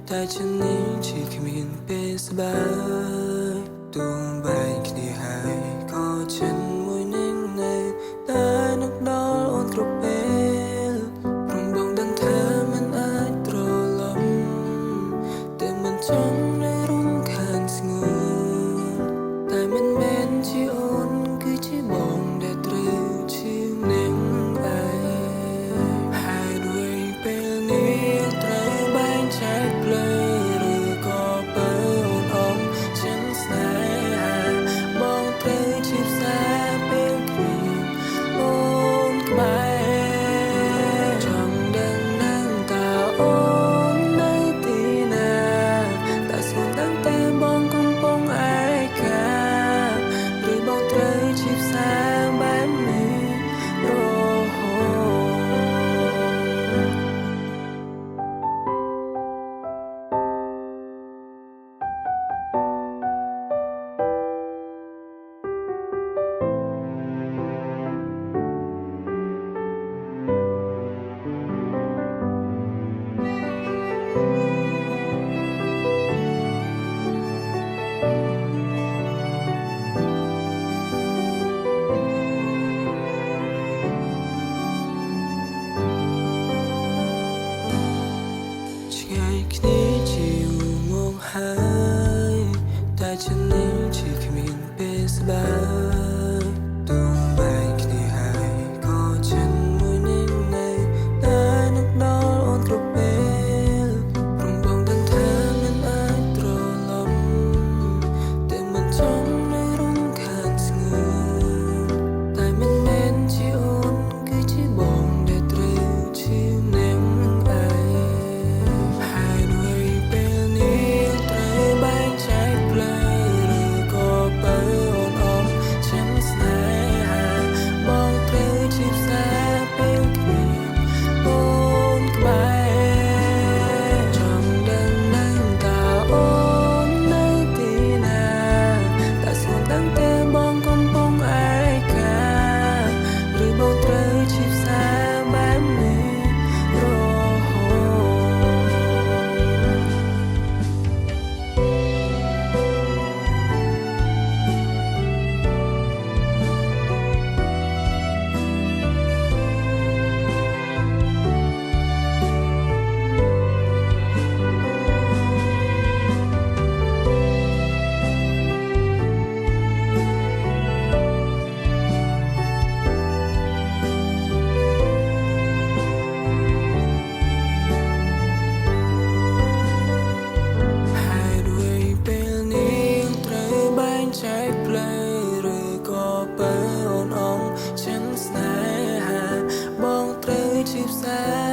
តែฉันនេះជាគ្មានពេលស្បែកទោះបែកគ្នាហើយក៏ฉันមួយនឹងនៅតែនឹកដល់អូនគ្រប់ពេលព្រមបងដឹងថាមិនអាចត្រឡប់តែមិនចង់នៅរំខានស្ងួនតែមិនមែនជាអូនគឺជាបងដែលត្រូវឈឺនឹងឯងហើយด้วยពេលនេះត្រូវបែងចែកផ្លូវតែฉันនេះជាគ្មានពេលស្បែកទោះបែកគ្នាហើយក៏ฉันមួយនឹងនៅតែនឹកដល់អូនគ្រប់ពេលព្រមបងដឹងថាមិនអាចត្រឡប់តែមិនចង់នៅរំខានស្ងួនតែមិនមែនជាអូនគឺជាបងដែលត្រូវឈឺនឹងឯងហើយด้วยពេលនេះត្រូវបែងចែកផ្លូវฉันស្នេហាបងត្រូវជាផ្សារ